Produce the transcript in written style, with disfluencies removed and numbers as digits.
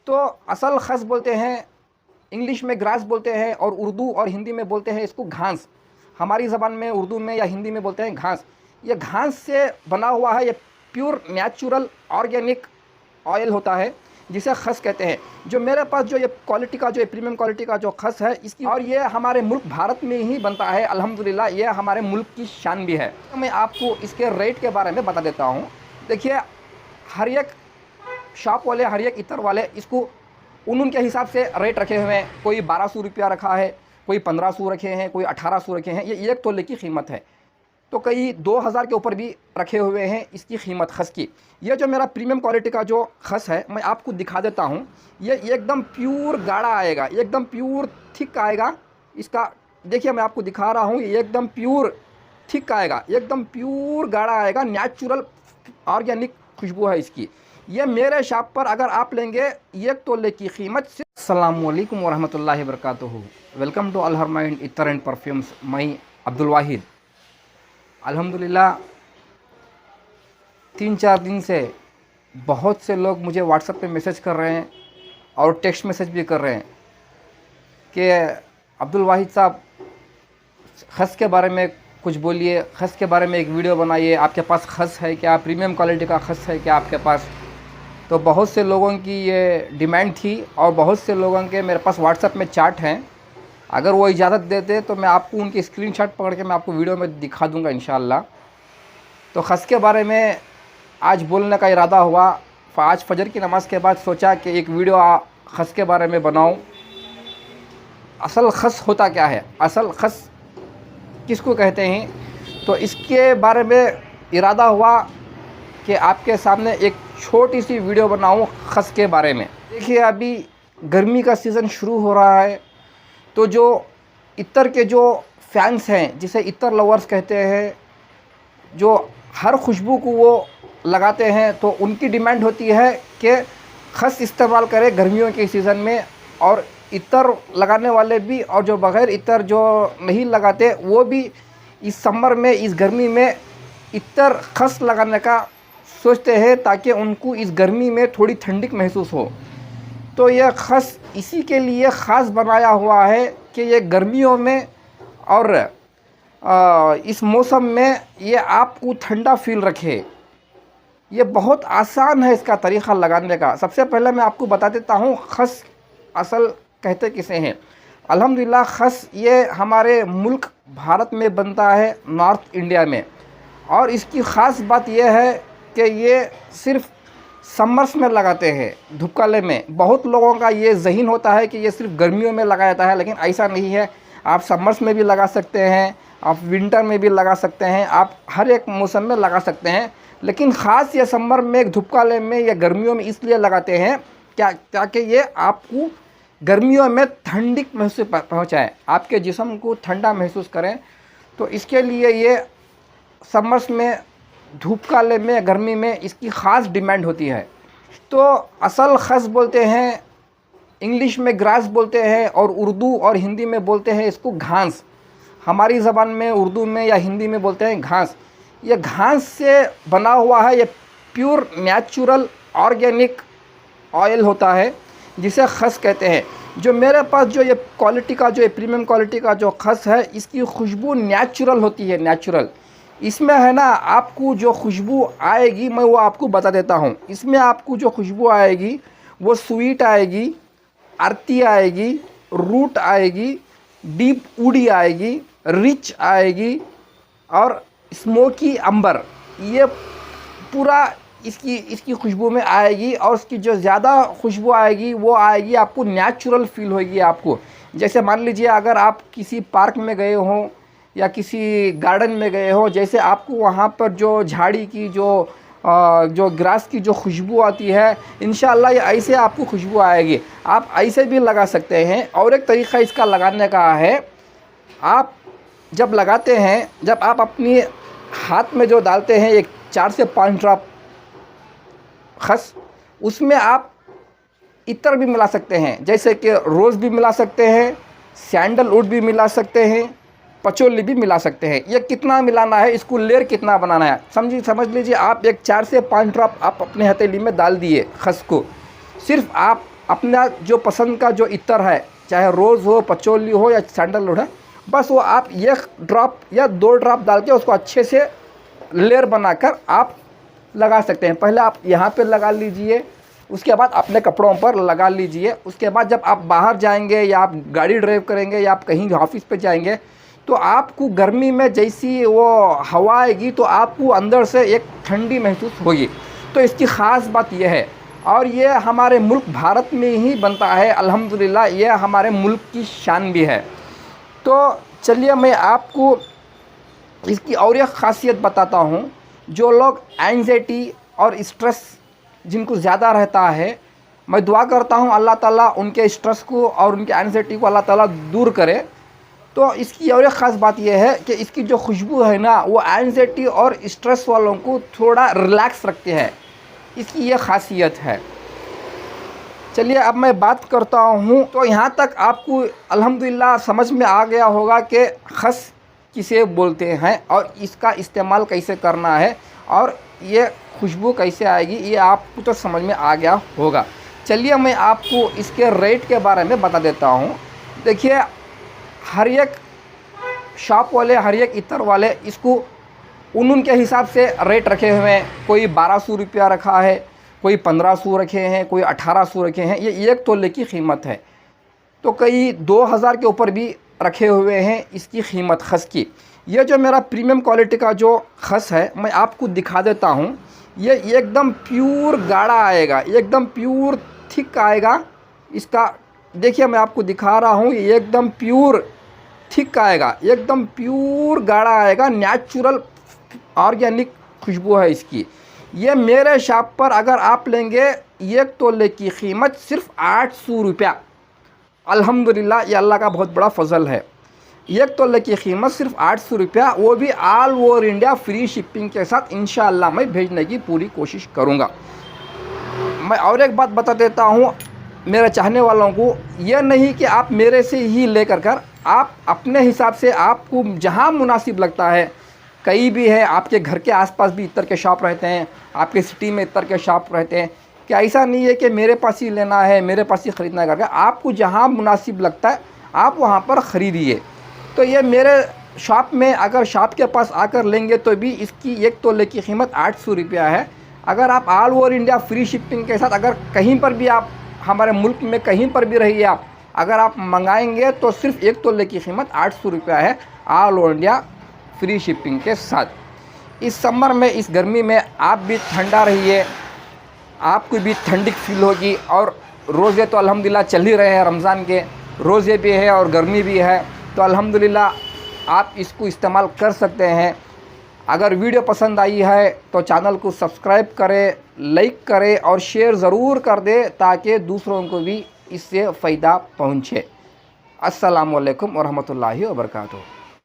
तो असल खस बोलते हैं, इंग्लिश में ग्रास बोलते हैं और उर्दू और हिंदी में बोलते हैं इसको घास। हमारी ज़बान में उर्दू में या हिंदी में बोलते हैं घास। ये घास से बना हुआ है, ये प्योर नेचुरल ऑर्गेनिक ऑयल होता है जिसे खस कहते हैं। जो मेरे पास जो ये क्वालिटी का, जो ये प्रीमियम क्वालिटी का जो खस है इसकी, और ये हमारे मुल्क भारत में ही बनता है अल्हम्दुलिल्लाह। ये हमारे मुल्क की शान भी है। तो मैं आपको इसके रेट के बारे में बता देता हूँ। देखिए, हर एक शॉप वाले, हर एक इत्र वाले इसको उनके हिसाब से रेट रखे हुए हैं। कोई 1200 रुपया रखा है, कोई 1500 रखे हैं, कोई 1800 रखे हैं। ये 1 तोले की कीमत है। तो कई 2000 के ऊपर भी रखे हुए हैं इसकी कीमत खस की। ये जो मेरा प्रीमियम क्वालिटी का जो खस है मैं आपको दिखा देता हूँ। ये एकदम प्योर गाढ़ा आएगा, एकदम प्योर थिक आएगा इसका। देखिए मैं आपको दिखा रहा हूँ, ये एकदम प्योर थिक आएगा, एकदम प्योर गाढ़ा आएगा। नेचुरल ऑर्गेनिक खुशबू है इसकी। ये मेरे शॉप पर अगर आप लेंगे 1 तोले की कीमत से। अस्सलामु अलैकुम वरहमतुल्लाहि वबरकातुहू। वेलकम टू अल हरमाइन इत्र एंड परफ्यूम्स। मैं अब्दुल वाहिद। अल्हम्दुलिल्लाह 3-4 दिन से बहुत से लोग मुझे व्हाट्सएप पे मैसेज कर रहे हैं और टेक्स्ट मैसेज भी कर रहे हैं कि अब्दुल वाहिद साहब खस के बारे में कुछ बोलिए, खस के बारे में एक वीडियो बनाइए। आपके पास खस है क्या? प्रीमियम क्वालिटी का खस है क्या आपके पास? तो बहुत से लोगों की ये डिमांड थी और बहुत से लोगों के मेरे पास व्हाट्सएप में चैट हैं। अगर वो इजाज़त देते तो मैं आपको उनकी स्क्रीनशॉट पकड़ के मैं आपको वीडियो में दिखा दूंगा इंशाअल्लाह। तो खस के बारे में आज बोलने का इरादा हुआ। आज फजर की नमाज़ के बाद सोचा कि एक वीडियो खस के बारे में बनाऊं। असल खस होता क्या है, असल खस किसको कहते हैं, तो इसके बारे में इरादा हुआ कि आपके सामने एक छोटी सी वीडियो बनाऊं खस के बारे में। देखिए, अभी गर्मी का सीज़न शुरू हो रहा है, तो जो इत्र के जो फैंस हैं, जिसे इत्र लवर्स कहते हैं, जो हर खुशबू को वो लगाते हैं, तो उनकी डिमांड होती है कि खस इस्तेमाल करें गर्मियों के सीज़न में। और इत्र लगाने वाले भी और जो बग़ैर इत्र जो नहीं लगाते वो भी इस समर में, इस गर्मी में इत्र खस लगाने का सोचते हैं ताकि उनको इस गर्मी में थोड़ी ठंडक महसूस हो। तो यह खस इसी के लिए ख़ास बनाया हुआ है कि ये गर्मियों में और इस मौसम में ये आपको ठंडा फील रखे। ये बहुत आसान है इसका तरीक़ा लगाने का। सबसे पहले मैं आपको बता देता हूँ खस असल कहते किसे हैं। अल्हम्दुलिल्लाह खस ये हमारे मुल्क भारत में बनता है, नॉर्थ इंडिया में। और इसकी ख़ास बात यह है कि ये सिर्फ़ समर्स में लगाते हैं, धूपकाले में। बहुत लोगों का ये ज़हन होता है कि ये सिर्फ़ गर्मियों में लगाया जाता है, लेकिन ऐसा नहीं है। आप समर्स में भी लगा सकते हैं, आप विंटर में भी लगा सकते हैं, आप हर एक मौसम में लगा सकते हैं। लेकिन ख़ास ये समर में, धूपकाले में या गर्मियों में इसलिए लगाते हैं क्या ताकि ये आपको गर्मियों में ठंडक महसूस पहुँचाए, आपके जिस्म को ठंडा महसूस करें। तो इसके लिए ये समर्स में, धूपकाले में, गर्मी में इसकी ख़ास डिमांड होती है। तो असल खस बोलते हैं, इंग्लिश में ग्रास बोलते हैं और उर्दू और हिंदी में बोलते हैं इसको घास। हमारी ज़बान में, उर्दू में या हिंदी में बोलते हैं घास। ये घास से बना हुआ है, ये प्योर नेचुरल ऑर्गेनिक ऑयल होता है जिसे खस कहते हैं। जो मेरे पास जो ये क्वालिटी का, जो ये प्रीमियम क्वालिटी का जो खस है, इसकी खुशबू नेचुरल होती है, नेचुरल। इसमें है ना, आपको जो खुशबू आएगी मैं वो आपको बता देता हूँ। इसमें आपको जो खुशबू आएगी वो स्वीट आएगी, आरती आएगी, रूट आएगी, डीप वुडी आएगी, रिच आएगी और स्मोकी अंबर। ये पूरा इसकी खुशबू में आएगी। और उसकी जो ज़्यादा खुशबू आएगी वो आएगी आपको नेचुरल फील होगी आपको। जैसे मान लीजिए अगर आप किसी पार्क में गए हों या किसी गार्डन में गए हो, जैसे आपको वहाँ पर जो झाड़ी की, जो ग्रास की जो खुशबू आती है, इंशाअल्लाह ये ऐसे आपको खुशबू आएगी। आप ऐसे भी लगा सकते हैं। और एक तरीक़ा इसका लगाने का है, आप जब लगाते हैं, जब आप अपनी हाथ में जो डालते हैं एक 4 से 5 ड्रॉप खस, उसमें आप इत्र भी मिला सकते हैं। जैसे कि रोज़ भी मिला सकते हैं, सैंडलवुड भी मिला सकते हैं, पचोली भी मिला सकते हैं। ये कितना मिलाना है, इसको लेयर कितना बनाना है, समझ लीजिए। आप एक 4 से 5 ड्रॉप आप अपने हथेली में डाल दिए खस को। सिर्फ आप अपना जो पसंद का जो इत्र है, चाहे रोज़ हो, पचौली हो या सैंडलवुड है, बस वो आप 1 ड्रॉप या 2 ड्रॉप डाल के उसको अच्छे से लेयर बनाकर आप लगा सकते हैं। पहले आप यहाँ पे लगा लीजिए, उसके बाद अपने कपड़ों पर लगा लीजिए। उसके बाद जब आप बाहर जाएंगे या आप गाड़ी ड्राइव करेंगे या आप कहीं ऑफिस पे जाएंगे तो आपको गर्मी में जैसी वो हवा आएगी तो आपको अंदर से एक ठंडी महसूस होगी। तो इसकी ख़ास बात यह है, और ये हमारे मुल्क भारत में ही बनता है अल्हम्दुलिल्लाह, ये हमारे मुल्क की शान भी है। तो चलिए मैं आपको इसकी और एक ख़ासियत बताता हूँ। जो लोग एंग्जाइटी और स्ट्रेस जिनको ज़्यादा रहता है, मैं दुआ करता हूँ अल्लाह ताला उनके स्ट्रेस को और उनके एंग्जाइटी को अल्लाह ताला दूर करे। तो इसकी और एक ख़ास बात यह है कि इसकी जो खुशबू है ना, वो एंग्जाइटी और स्ट्रेस वालों को थोड़ा रिलैक्स रखती है, इसकी ये ख़ासियत है। चलिए अब मैं बात करता हूँ। तो यहाँ तक आपको अल्हम्दुलिल्लाह समझ में आ गया होगा कि खस किसे बोलते हैं और इसका इस्तेमाल कैसे करना है और ये खुशबू कैसे आएगी, ये आपको तो समझ में आ गया होगा। चलिए मैं आपको इसके रेट के बारे में बता देता हूँ। देखिए, हर एक शॉप वाले, हर एक इत्र वाले इसको उनके हिसाब से रेट रखे हुए हैं। कोई 1200 रुपया रखा है, कोई 1500 रखे हैं, कोई 1800 रखे हैं। ये 1 तोले की कीमत है। तो कई 2000 के ऊपर भी रखे हुए हैं इसकी कीमत खस की। ये जो मेरा प्रीमियम क्वालिटी का जो खस है, मैं आपको दिखा देता हूँ। ये एकदम प्योर गाढ़ा आएगा, एकदम प्योर थिक आएगा। इसका देखिए मैं आपको दिखा रहा हूँ, ये एकदम प्योर थिक आएगा, एकदम प्योर गाढ़ा आएगा। नेचुरल ऑर्गेनिक खुशबू है इसकी। ये मेरे शॉप पर अगर आप लेंगे 1 तोले की कीमत सिर्फ 800 रुपया। अल्हम्दुलिल्लाह, ये अल्लाह का बहुत बड़ा फजल है। 1 तोले की कीमत सिर्फ 800 रुपया, वो भी all over India free shipping के साथ इंशाअल्लाह मैं भेजने की पूरी कोशिश करूँगा। मैं और एक बात बता देता हूँ मेरे चाहने वालों को, यह नहीं कि आप मेरे से ही लेकर आप अपने हिसाब से आपको जहाँ मुनासिब लगता है, कहीं भी है, आपके घर के आसपास भी इत्र के शॉप रहते हैं, आपके सिटी में इत्र के शॉप रहते हैं, कि ऐसा नहीं है कि मेरे पास ही लेना है, मेरे पास ही ख़रीदना है करके। आपको जहाँ मुनासिब लगता है आप वहाँ पर ख़रीदिए। तो ये मेरे शॉप में अगर शॉप के पास आकर लेंगे तो भी इसकी 1 तोले की कीमत 800 रुपया है। अगर आप all over India free shipping के साथ अगर कहीं पर भी आप हमारे मुल्क में कहीं पर भी रहिए आप, अगर आप मंगाएंगे तो सिर्फ 1 तोले की कीमत 800 रुपया है all over India free shipping के साथ। इस समर में, इस गर्मी में आप भी ठंडा रहिए, आपको भी ठंडी फील होगी। और रोज़े तो अल्हम्दुलिल्लाह चल ही रहे हैं, रमज़ान के रोज़े भी है और गर्मी भी है, तो अल्हम्दुलिल्लाह आप इसको इस्तेमाल कर सकते हैं। अगर वीडियो पसंद आई है तो चैनल को सब्सक्राइब करें, लाइक करें और शेयर ज़रूर कर दें ताकि दूसरों को भी इससे फ़ायदा पहुँचे। अस्सलामु अलैकुम व रहमतुल्लाहि व बरकातुहू।